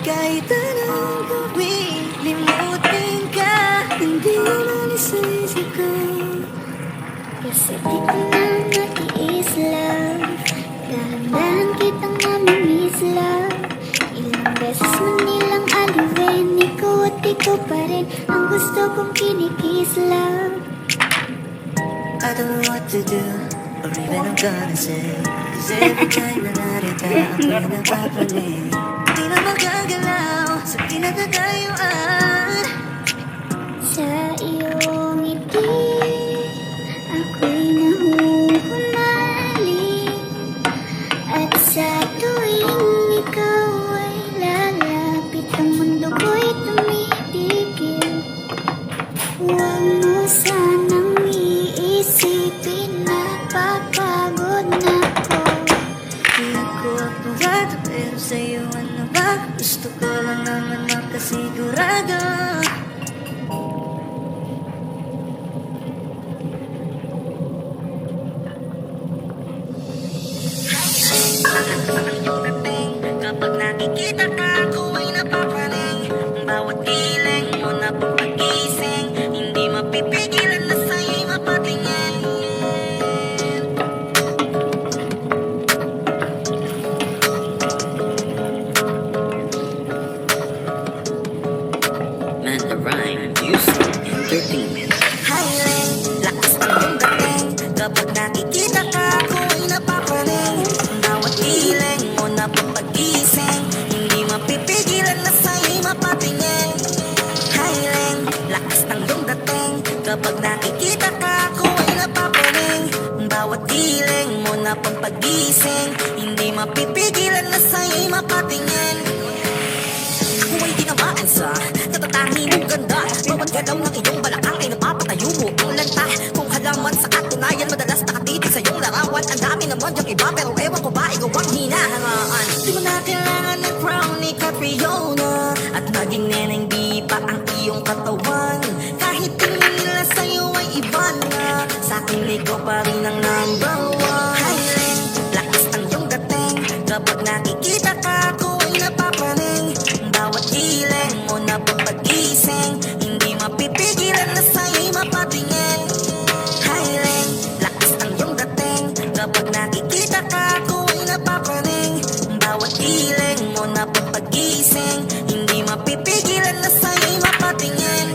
Kahit anong gawin, limutin ka, hindi na isisi ko. Kasi di ko na matiis, love. Dahan-dahan kitang mamimiss, love. Ilang beses man nilang aliwin, ikaw at ikaw pa rin ang gusto kong kinikiss, love. I don't know what to do, or even I'm gonna say. Cause every time na narita, ako'y napapanig. Di na magagalaw sa pinagkakayuan. Sa iyong ngiti, ako'y nahuhumaling. At sa tuwing ikaw ay lalapit, ang mundo ko'y tumitigil. Huwag mo sanang iisipin na papagod na ko. Di ako apurado, pero sa'yo ano ba? Gusto ko lang naman makasigurado. Kapag nakikita ka, ako ay napapaning. Bawat kiling mo na pagpagising, hindi mapipigilan na sa'yo'y mapatingin. Man, the rhyme, music, entertainment. Highland, lakas ng iyong dating. Kapag nakikita ka, ako ay napapaning. Bawat kiling mo na pagpagising, hindi mapipigilan na sa'yo'y mapatingin. Highland, lakas ng iyong dating. Kapag nakikita ka, ako ay napapaning. Bawat kiling mo na pagpagising, hindi mapipigilan na sa'yo'y mapatingin. Ako ay tinamaan sa katatangi mong ganda. Bawat galaw ng iyong balakang ay napapatayo mo ang lanta. Kung halaman sa katunayan, madalas nakatitig sa iyong larawan. Ang dami naman yung iba, pero ewan ko ba, ikaw ang hinahangaan. Di mo na kailangan ng crown ni Catriona, at maging neneng di pa ang iyong katawan. Kahit tingin nila sa'yo ay iba na, sa'kin ikaw pa rin ang number one. Highland, lakas ng iyong dating. Kapag nakikita ka, ako ay napapaning. Bawat kiling mo na pagpagising, hindi mapipigilan na sa'yo'y mapatingin. Highland, lakas ng iyong dating. Kapag nakikita ka, ako ay napapaning. Bawat kiling mo na pagpagising, hindi mapipigilan na sa'yo'y mapatingin.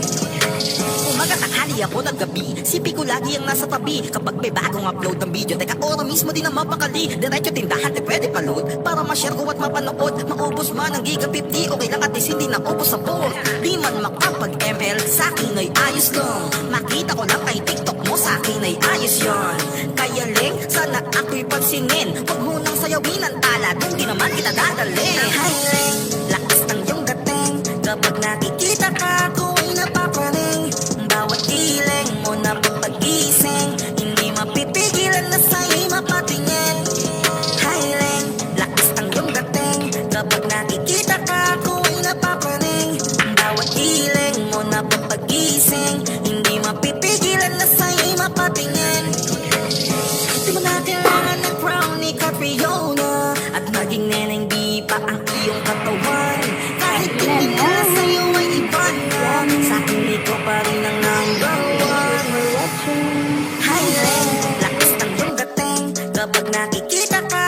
Umaga, tanghali ako ng gabi, sipi ko lagi ang nasa tabi. Kapag may bagong upload ng video, teka ora mismo din ang mapakali. Diretso tindahan, di pwede pa-load, para ma-share ko at mapanood. Maubos man ang giga 50, okay lang at least hindi na ubos sa board. Di man makapag-ML, sa'kin ay ayos lang. Makita ko lang kay TikTok mo, sa'kin ay ayos yon. Kaya Leng, sana ako'y pansinin. Huwag mo nang sayawin ang tala, dun di naman kita dadalhin. Hi Leng, lakas ng iyong dating. Kapag nakikita ka, ako ay napapaning. Bawat kiling mo na pagpagising, hindi mapipigilan na sa'yo'y mapatingin. Highland, lakas ng iyong dating. Kapag nakikita ka, ako ay napapaning. Bawat kiling mo na pagpagising, hindi mapipigilan na sa'yo'y mapatingin. Di mo na kailangan ng crown ni Catriona, at maging neneng di pa ang iyong katawan. Kahit tingin nila sa'yo ay iba na, sa'kin ikaw pa rin ang number one. Highland, lakas ng iyong dating. Kapag nakikita ka,